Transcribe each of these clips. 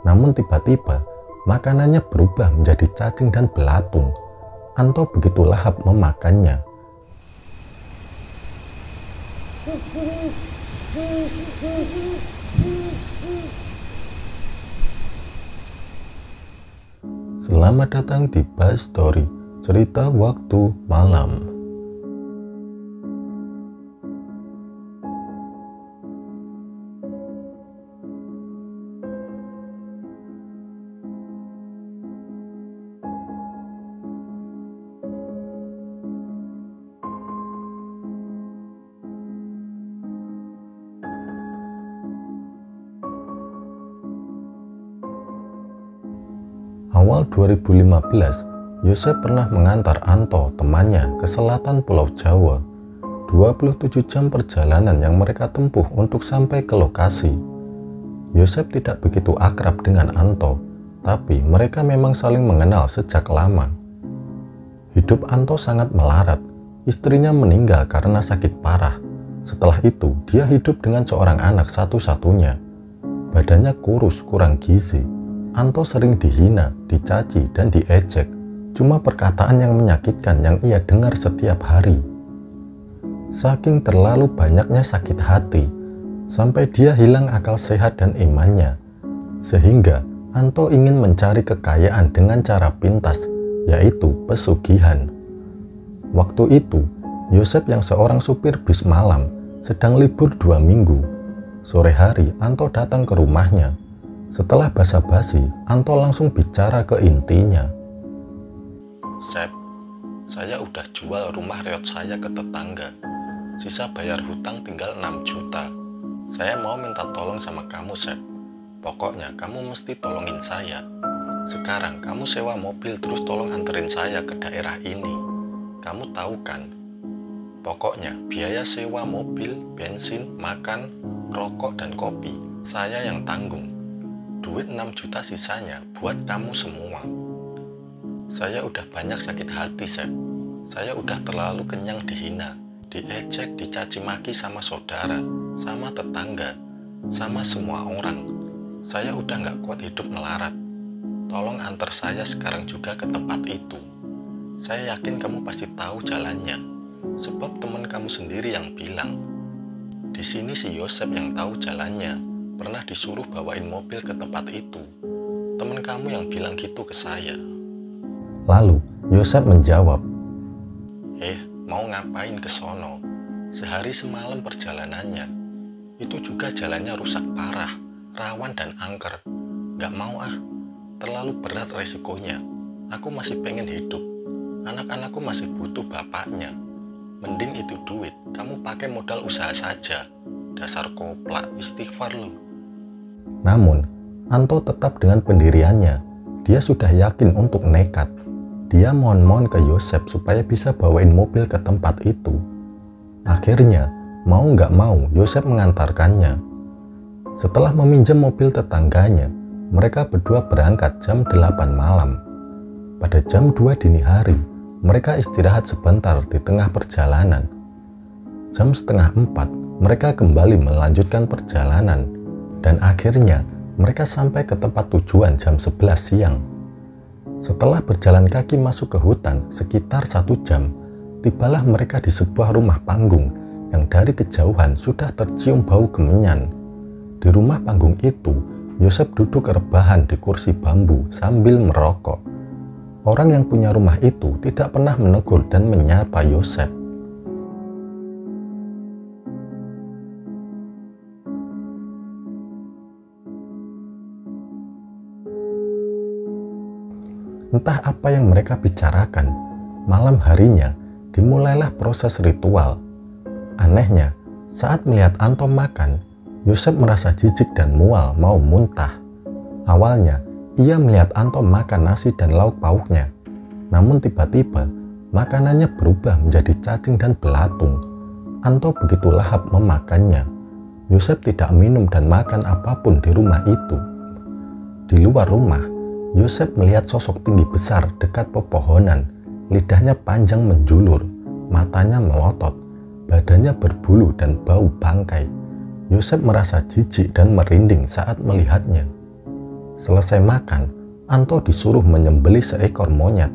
Namun tiba-tiba makanannya berubah menjadi cacing dan belatung. Anto begitu lahap memakannya. Selamat datang di Buzz Story, cerita waktu malam. Awal 2015, Yosep pernah mengantar Anto, temannya, ke selatan Pulau Jawa. 27 jam perjalanan yang mereka tempuh untuk sampai ke lokasi. Yosep tidak begitu akrab dengan Anto, tapi mereka memang saling mengenal sejak lama. Hidup Anto sangat melarat. Istrinya meninggal karena sakit parah. Setelah itu, dia hidup dengan seorang anak satu-satunya. Badannya kurus, kurang gizi. Anto sering dihina, dicaci, dan diejek. Cuma perkataan yang menyakitkan yang ia dengar setiap hari. Saking terlalu banyaknya sakit hati, sampai dia hilang akal sehat dan imannya. Sehingga Anto ingin mencari kekayaan dengan cara pintas, yaitu pesugihan. Waktu itu, Yosep yang seorang supir bis malam sedang libur 2 minggu. Sore hari, Anto datang ke rumahnya. Setelah basa-basi, Anto langsung bicara ke intinya. "Sep, saya udah jual rumah reot saya ke tetangga. Sisa bayar hutang tinggal 6 juta. Saya mau minta tolong sama kamu, Sep. Pokoknya kamu mesti tolongin saya. Sekarang kamu sewa mobil terus tolong anterin saya ke daerah ini. Kamu tahu kan? Pokoknya biaya sewa mobil, bensin, makan, rokok, dan kopi saya yang tanggung. Duit 6 juta sisanya buat kamu semua. Saya udah banyak sakit hati, Sep. Saya udah terlalu kenyang dihina, diejek, dicaci maki sama saudara, sama tetangga, sama semua orang. Saya udah gak kuat hidup melarat. Tolong antar saya sekarang juga ke tempat itu. Saya yakin kamu pasti tahu jalannya, sebab teman kamu sendiri yang bilang. Di sini si Yosep yang tahu jalannya. Pernah disuruh bawain mobil ke tempat itu. Temen kamu yang bilang gitu ke saya." Lalu Yosep menjawab, "Mau ngapain ke sono? Sehari semalam perjalanannya. Itu juga jalannya rusak parah, rawan dan angker. Gak mau ah, terlalu berat resikonya. Aku masih pengen hidup. Anak-anakku masih butuh bapaknya. Mending itu duit kamu pakai modal usaha saja. Dasar koplak, istighfar lu." Namun, Anto tetap dengan pendiriannya. Dia sudah yakin untuk nekat. Dia mohon-mohon ke Yosep supaya bisa bawain mobil ke tempat itu. Akhirnya, mau nggak mau, Yosep mengantarkannya. Setelah meminjam mobil tetangganya, mereka berdua berangkat jam 8 malam. Pada jam 2 dini hari, mereka istirahat sebentar di tengah perjalanan. Jam setengah 4, mereka kembali melanjutkan perjalanan. Dan akhirnya mereka sampai ke tempat tujuan jam 11 siang. Setelah berjalan kaki masuk ke hutan sekitar 1 jam, tibalah mereka di sebuah rumah panggung yang dari kejauhan sudah tercium bau kemenyan. Di rumah panggung itu, Yosep duduk rebahan di kursi bambu sambil merokok. Orang yang punya rumah itu tidak pernah menegur dan menyapa Yosep. Entah apa yang mereka bicarakan, malam harinya dimulailah proses ritual. Anehnya, saat melihat Anto makan, Yosep merasa jijik dan mual mau muntah. Awalnya, ia melihat Anto makan nasi dan lauk pauknya. Namun tiba-tiba, makanannya berubah menjadi cacing dan belatung. Anto begitu lahap memakannya. Yosep tidak minum dan makan apapun di rumah itu. Di luar rumah, Yosep melihat sosok tinggi besar dekat pepohonan. Lidahnya panjang menjulur, matanya melotot, badannya berbulu dan bau bangkai. Yosep merasa jijik dan merinding saat melihatnya. Selesai makan, Anto disuruh menyembelih seekor monyet.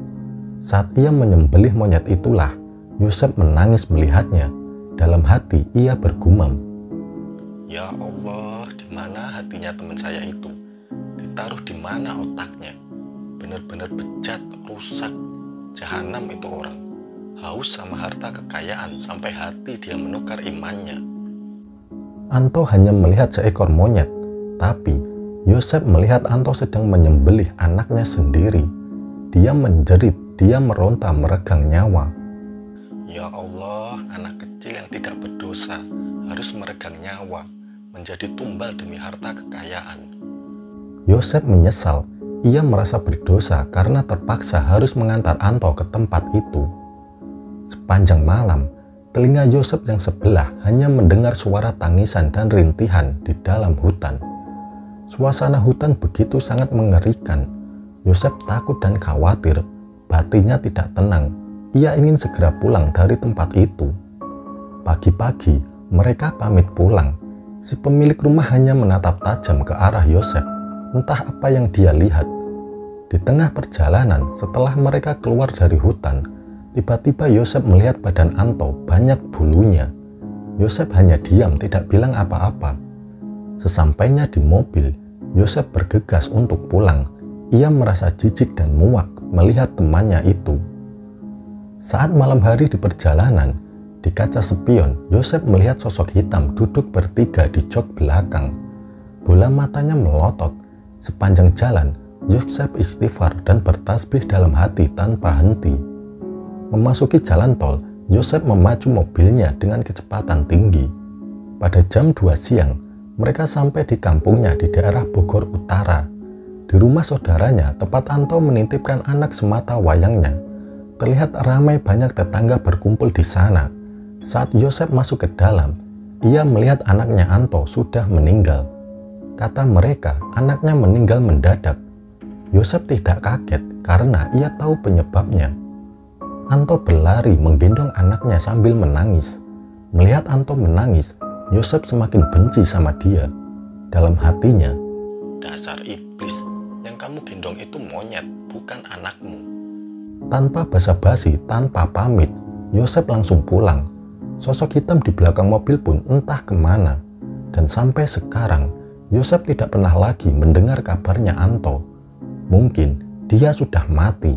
Saat ia menyembelih monyet itulah, Yosef menangis melihatnya. Dalam hati ia bergumam, "Ya Allah, di mana hatinya teman saya itu? Ditaruh di mana otaknya? Benar-benar bejat, rusak, jahanam itu orang. Haus sama harta kekayaan sampai hati dia menukar imannya." Anto hanya melihat seekor monyet, tapi Yosef melihat Anto sedang menyembelih anaknya sendiri. Dia menjerit, dia meronta meregang nyawa. "Ya Allah, anak kecil yang tidak berdosa harus meregang nyawa, menjadi tumbal demi harta kekayaan." Yosef menyesal. Ia merasa berdosa karena terpaksa harus mengantar Anto ke tempat itu. Sepanjang malam, telinga Yosef yang sebelah hanya mendengar suara tangisan dan rintihan di dalam hutan. Suasana hutan begitu sangat mengerikan. Yosef takut dan khawatir, batinnya tidak tenang. Ia ingin segera pulang dari tempat itu. Pagi-pagi, mereka pamit pulang. Si pemilik rumah hanya menatap tajam ke arah Yosef. Entah apa yang dia lihat. Di tengah perjalanan, setelah mereka keluar dari hutan, tiba-tiba Yosef melihat badan Anto banyak bulunya. Yosef hanya diam, tidak bilang apa-apa. Sesampainya di mobil, Yosef bergegas untuk pulang. Ia merasa jijik dan muak melihat temannya itu. Saat malam hari di perjalanan, di kaca spion, Yosef melihat sosok hitam duduk bertiga di jok belakang. Bola matanya melotot. Sepanjang jalan, Yosef istighfar dan bertasbih dalam hati tanpa henti. Memasuki jalan tol, Yosef memacu mobilnya dengan kecepatan tinggi. Pada jam 2 siang, mereka sampai di kampungnya di daerah Bogor Utara. Di rumah saudaranya, tempat Anto menitipkan anak semata wayangnya. Terlihat ramai banyak tetangga berkumpul di sana. Saat Yosef masuk ke dalam, ia melihat anaknya Anto sudah meninggal. Kata mereka, anaknya meninggal mendadak. Yosef tidak kaget karena ia tahu penyebabnya. Anto berlari menggendong anaknya sambil menangis. Melihat Anto menangis, Yosef semakin benci sama dia. Dalam hatinya, "Dasar iblis, yang kamu gendong itu monyet, bukan anakmu." Tanpa basa-basi, tanpa pamit, Yosef langsung pulang. Sosok hitam di belakang mobil pun entah kemana. Dan sampai sekarang, Yosef tidak pernah lagi mendengar kabarnya Anto. Mungkin dia sudah mati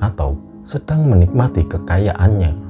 atau sedang menikmati kekayaannya.